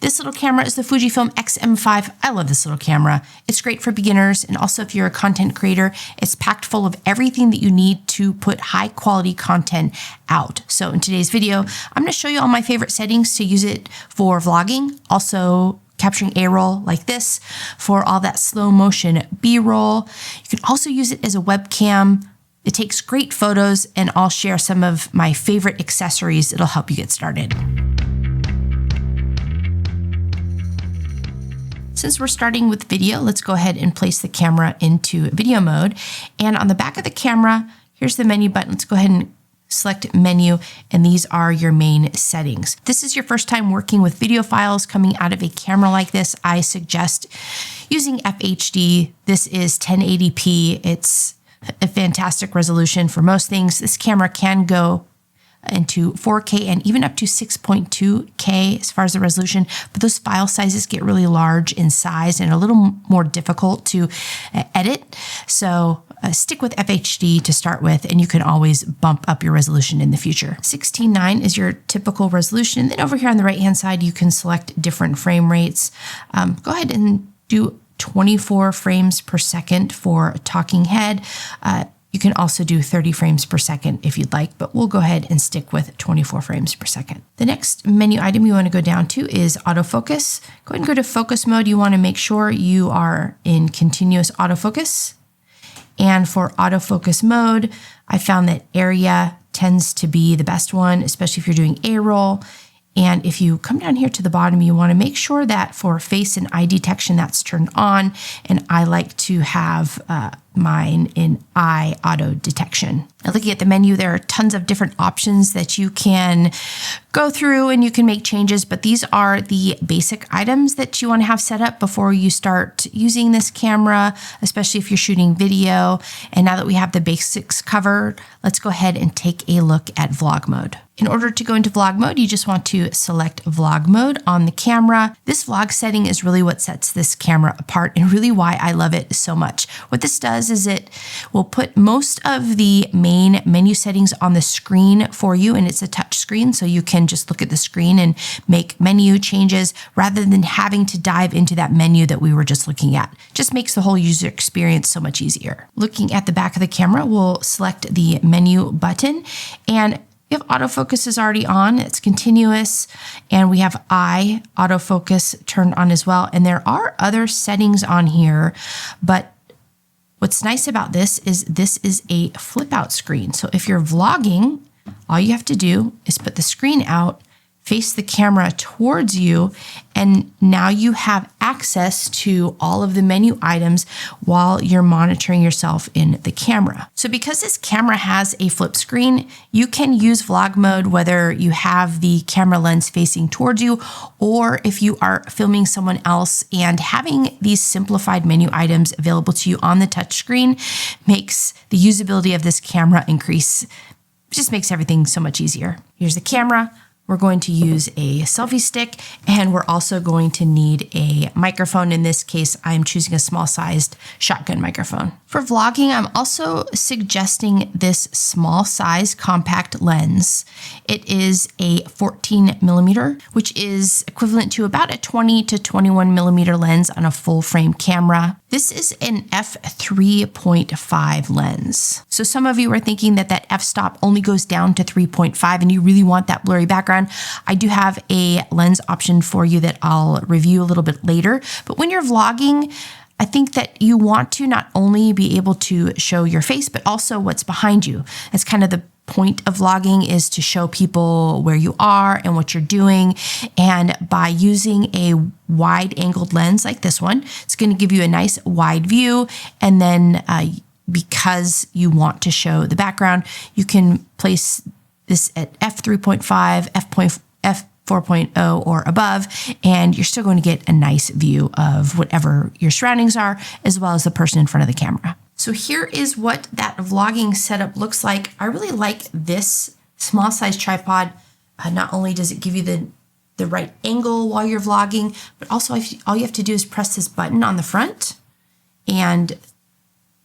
This little camera is the Fujifilm X-M5. I love this little camera. It's great for beginners, and also if you're a content creator, it's packed full of everything that you need to put high quality content out. So in today's video, I'm going to show you all my favorite settings to use it for vlogging, also capturing A-roll like this for all that slow motion B-roll. You can also use it as a webcam. It takes great photos, and I'll share some of my favorite accessories that'll help you get started. Since we're starting with video, let's go ahead and place the camera into video mode. And on the back of the camera, here's the menu button. Let's go ahead and select menu, and these are your main settings. This is your first time working with video files coming out of a camera like this. I suggest using FHD. This is 1080p. It's a fantastic resolution for most things. This camera can go into 4K and even up to 6.2K as far as the resolution, but those file sizes get really large in size and a little more difficult to edit. So stick with FHD to start with, and you can always bump up your resolution in the future. 16:9 is your typical resolution. And then over here on the right-hand side, you can select different frame rates. Go ahead and do 24 frames per second for a talking head. You can also do 30 frames per second if you'd like, but we'll go ahead and stick with 24 frames per second. The next menu item you want to go down to is autofocus. Go ahead and go to focus mode. You want to make sure you are in continuous autofocus. And for autofocus mode, I found that area tends to be the best one, especially if you're doing A-roll. And if you come down here to the bottom, you want to make sure that for face and eye detection, that's turned on. And I like to have mine in eye auto detection. Now, looking at the menu, there are tons of different options that you can go through and you can make changes, but these are the basic items that you want to have set up before you start using this camera, especially if you're shooting video. And now that we have the basics covered, let's go ahead and take a look at vlog mode. In order to go into vlog mode, you just want to select vlog mode on the camera. This vlog setting is really what sets this camera apart and really why I love it so much. What this does is it will put most of the main menu settings on the screen for you, and it's a touch screen, so you can just look at the screen and make menu changes rather than having to dive into that menu that we were just looking at. Just makes the whole user experience so much easier. Looking at the back of the camera, we'll select the menu button, and if autofocus is already on, it's continuous, and we have eye autofocus turned on as well. And there are other settings on here, but what's nice about this is a flip out screen. So if you're vlogging, all you have to do is put the screen out, face the camera towards you, and now you have access to all of the menu items while you're monitoring yourself in the camera. So because this camera has a flip screen, you can use vlog mode whether you have the camera lens facing towards you or if you are filming someone else, and having these simplified menu items available to you on the touch screen makes the usability of this camera increase. It just makes everything so much easier. Here's the camera. We're going to use a selfie stick, and we're also going to need a microphone. In this case, I'm choosing a small-sized shotgun microphone. For vlogging, I'm also suggesting this small-size compact lens. It is a 14mm, which is equivalent to about a 20 to 21mm lens on a full-frame camera. This is an f3.5 lens. So some of you are thinking that that f-stop only goes down to 3.5 and you really want that blurry background. I do have a lens option for you that I'll review a little bit later. But when you're vlogging, I think that you want to not only be able to show your face, but also what's behind you. It's kind of the point of vlogging, is to show people where you are and what you're doing. And by using a wide angled lens like this one, it's going to give you a nice wide view. And then because you want to show the background, you can place this at f3.5, f4.0 or above, and you're still going to get a nice view of whatever your surroundings are, as well as the person in front of the camera. So here is what that vlogging setup looks like. I really like this small size tripod. Not only does it give you the right angle while you're vlogging, but also all you have to do is press this button on the front, and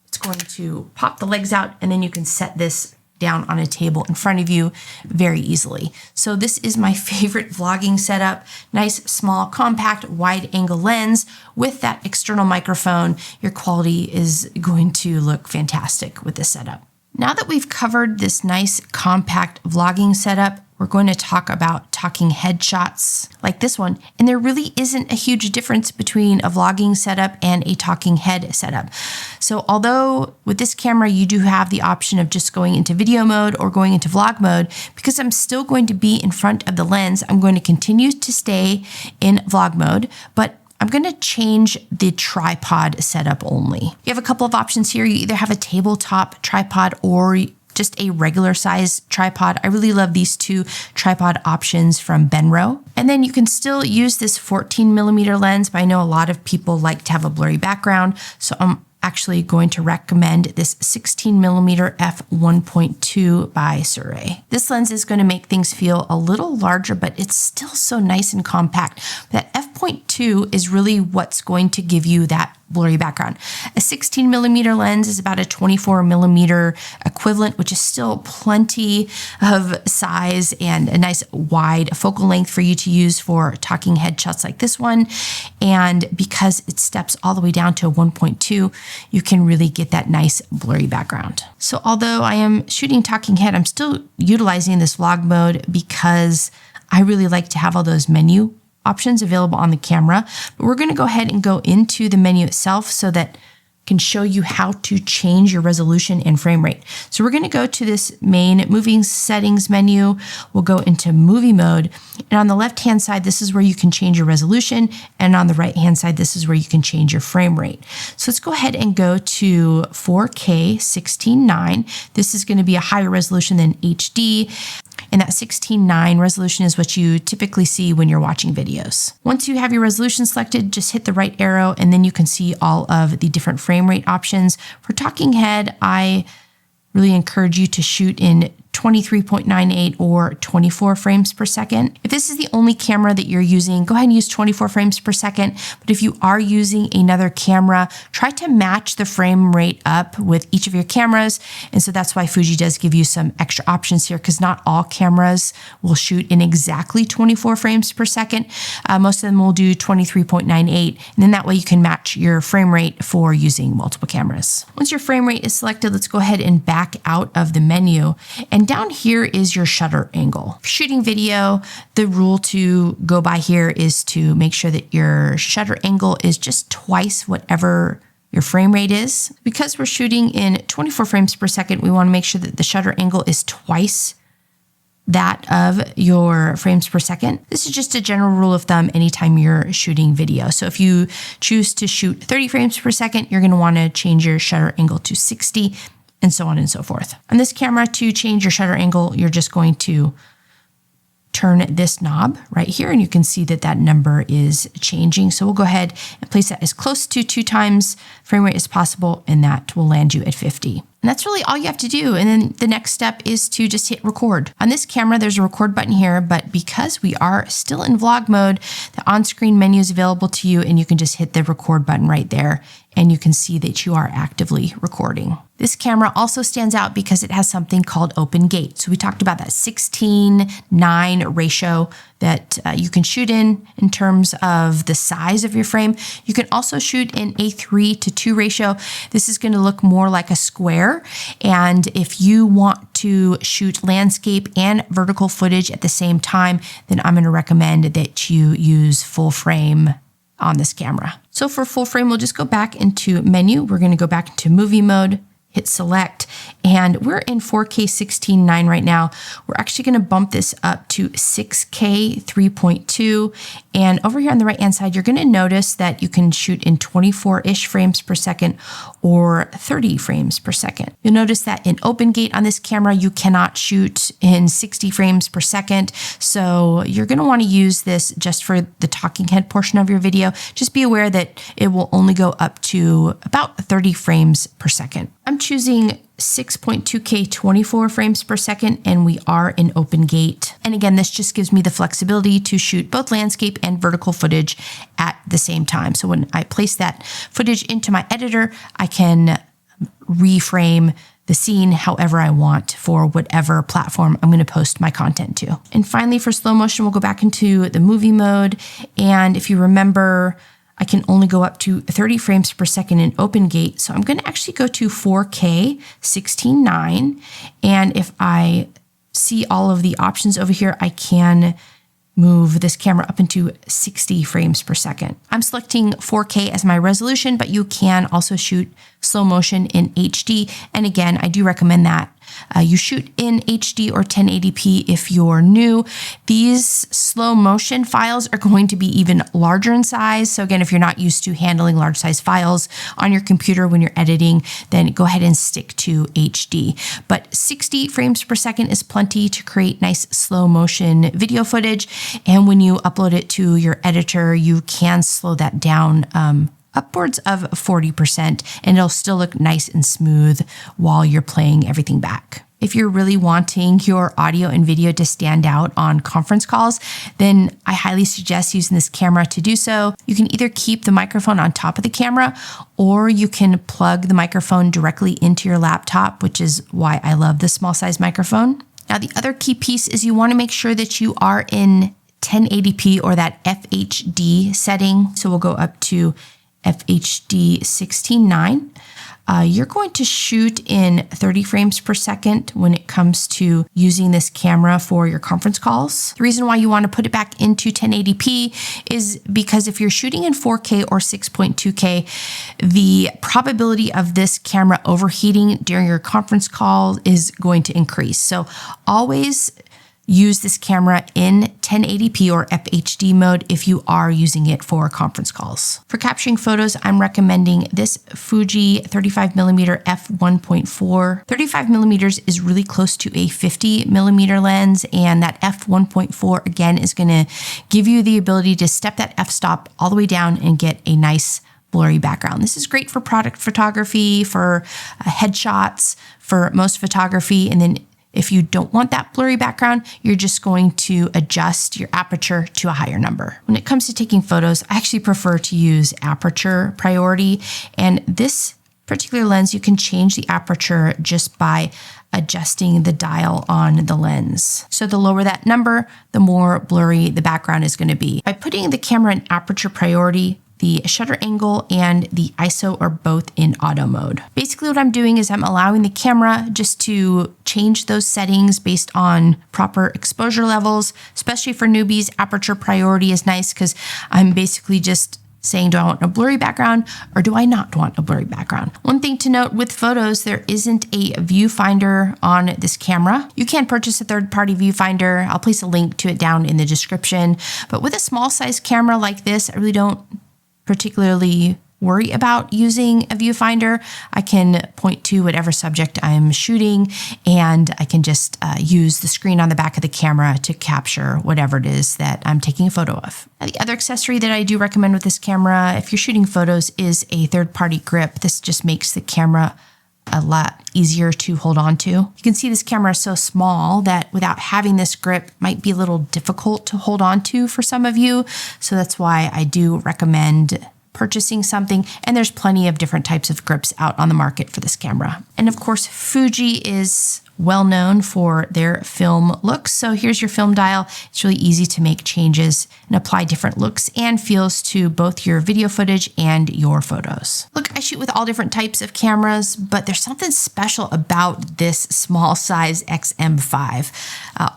it's going to pop the legs out, and then you can set this down on a table in front of you very easily. So this is my favorite vlogging setup. Nice, small, compact, wide angle lens with that external microphone. Your quality is going to look fantastic with this setup. Now that we've covered this nice, compact vlogging setup, we're going to talk about talking head shots like this one. And there really isn't a huge difference between a vlogging setup and a talking head setup. So although with this camera, you do have the option of just going into video mode or going into vlog mode, because I'm still going to be in front of the lens, I'm going to continue to stay in vlog mode, but I'm going to change the tripod setup only. You have a couple of options here. You either have a tabletop tripod or just a regular size tripod. I really love these two tripod options from Benro. And then you can still use this 14mm lens, but I know a lot of people like to have a blurry background. So I'm actually going to recommend this 16mm f1.2 by Sirui. This lens is going to make things feel a little larger, but it's still so nice and compact. That f.2 is really what's going to give you that blurry background. A 16mm lens is about a 24mm equivalent, which is still plenty of size and a nice wide focal length for you to use for talking head shots like this one. And because it steps all the way down to a 1.2, you can really get that nice blurry background. So although I am shooting talking head, I'm still utilizing this vlog mode because I really like to have all those menu options available on the camera. But we're going to go ahead and go into the menu itself so that I can show you how to change your resolution and frame rate. So we're going to go to this main movie settings menu. We'll go into movie mode. And on the left-hand side, this is where you can change your resolution. And on the right-hand side, this is where you can change your frame rate. So let's go ahead and go to 4K 16:9. This is going to be a higher resolution than HD. And that 16:9 resolution is what you typically see when you're watching videos. Once you have your resolution selected, just hit the right arrow and then you can see all of the different frame rate options. For talking head, I really encourage you to shoot in 23.98 or 24 frames per second. If this is the only camera that you're using, go ahead and use 24 frames per second. But if you are using another camera, try to match the frame rate up with each of your cameras. And so that's why Fuji does give you some extra options here, because not all cameras will shoot in exactly 24 frames per second. Most of them will do 23.98. And then that way you can match your frame rate for using multiple cameras. Once your frame rate is selected, let's go ahead and back out of the menu. And down here is your shutter angle. For shooting video, the rule to go by here is to make sure that your shutter angle is just twice whatever your frame rate is. Because we're shooting in 24 frames per second, we want to make sure that the shutter angle is twice that of your frames per second. This is just a general rule of thumb anytime you're shooting video. So if you choose to shoot 30 frames per second, you're going to want to change your shutter angle to 60, and so on and so forth. On this camera, to change your shutter angle, you're just going to turn this knob right here, and you can see that that number is changing. So we'll go ahead and place that as close to 2 times frame rate as possible, and that will land you at 50. And that's really all you have to do. And then the next step is to just hit record. On this camera, there's a record button here, but because we are still in vlog mode, the on-screen menu is available to you, and you can just hit the record button right there, and you can see that you are actively recording. This camera also stands out because it has something called open gate. So we talked about that 16:9 ratio that you can shoot in terms of the size of your frame. You can also shoot in a 3:2 ratio. This is going to look more like a square. And if you want to shoot landscape and vertical footage at the same time, then I'm going to recommend that you use full frame on this camera. So for full frame, we'll just go back into menu. We're going to go back into movie mode, hit select, and we're in 4K 16:9 right now. We're actually going to bump this up to 6K 3.2. And over here on the right-hand side, you're going to notice that you can shoot in 24-ish frames per second or 30 frames per second. You'll notice that in open gate on this camera, you cannot shoot in 60 frames per second. So you're going to want to use this just for the talking head portion of your video. Just be aware that it will only go up to about 30 frames per second. I'm choosing 6.2K 24 frames per second, and we are in open gate. And again, this just gives me the flexibility to shoot both landscape and vertical footage at the same time. So when I place that footage into my editor, I can reframe the scene however I want for whatever platform I'm going to post my content to. And finally, for slow motion, we'll go back into the movie mode. And if you remember, I can only go up to 30 frames per second in open gate. So I'm going to actually go to 4K 16:9. And if I see all of the options over here, I can move this camera up into 60 frames per second. I'm selecting 4K as my resolution, but you can also shoot slow motion in HD. And again, I do recommend that you shoot in HD or 1080p if you're new. These slow motion files are going to be even larger in size. So again, if you're not used to handling large size files on your computer when you're editing, then go ahead and stick to HD. But 60 frames per second is plenty to create nice slow motion video footage. And when you upload it to your editor, you can slow that down upwards of 40%, and it'll still look nice and smooth while you're playing everything back. If you're really wanting your audio and video to stand out on conference calls, then I highly suggest using this camera to do so. You can either keep the microphone on top of the camera, or you can plug the microphone directly into your laptop, which is why I love this small size microphone. Now, the other key piece is you want to make sure that you are in 1080p or that FHD setting. So we'll go up to FHD 16:9. You're going to shoot in 30 frames per second when it comes to using this camera for your conference calls. The reason why you want to put it back into 1080p is because if you're shooting in 4K or 6.2K, the probability of this camera overheating during your conference call is going to increase. So always use this camera in 1080p or FHD mode if you are using it for conference calls. For capturing photos, I'm recommending this Fuji 35mm f1.4. 35mm is really close to a 50mm lens, and that f1.4 again is going to give you the ability to step that f-stop all the way down and get a nice blurry background. This is great for product photography, for headshots, for most photography, and then if you don't want that blurry background, you're just going to adjust your aperture to a higher number. When it comes to taking photos, I actually prefer to use aperture priority. And this particular lens, you can change the aperture just by adjusting the dial on the lens. So the lower that number, the more blurry the background is going to be. By putting the camera in aperture priority, the shutter angle and the ISO are both in auto mode. Basically what I'm doing is I'm allowing the camera just to change those settings based on proper exposure levels. Especially for newbies, aperture priority is nice because I'm basically just saying, do I want a blurry background or do I not want a blurry background? One thing to note with photos, there isn't a viewfinder on this camera. You can purchase a third-party viewfinder. I'll place a link to it down in the description. But with a small size camera like this, I really don't particularly worry about using a viewfinder. I can point to whatever subject I'm shooting, and I can just use the screen on the back of the camera to capture whatever it is that I'm taking a photo of. Now, the other accessory that I do recommend with this camera, if you're shooting photos, is a third-party grip. This just makes the camera a lot easier to hold on to. You can see this camera is so small that without having this grip might be a little difficult to hold on to for some of you. So that's why I do recommend purchasing something, and there's plenty of different types of grips out on the market for this camera. And of course, Fuji is well known for their film looks. So here's your film dial. It's really easy to make changes and apply different looks and feels to both your video footage and your photos. Look, I shoot with all different types of cameras, but there's something special about this small size X-M5.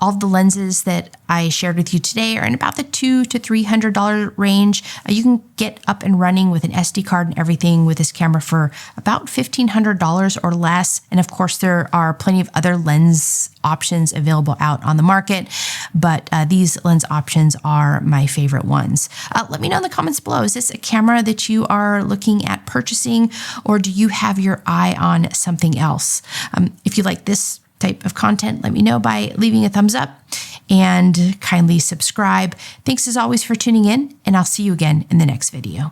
All of the lenses that I shared with you today are in about the $200 to $300 range. You can get up and running with an SD card and everything with this camera for about $1,500 or less. And of course, there are plenty of other lens options available out on the market, but these lens options are my favorite ones. Let me know in the comments below, is this a camera that you are looking at purchasing, or do you have your eye on something else? If you like this type of content, let me know by leaving a thumbs up and kindly subscribe. Thanks as always for tuning in, and I'll see you again in the next video.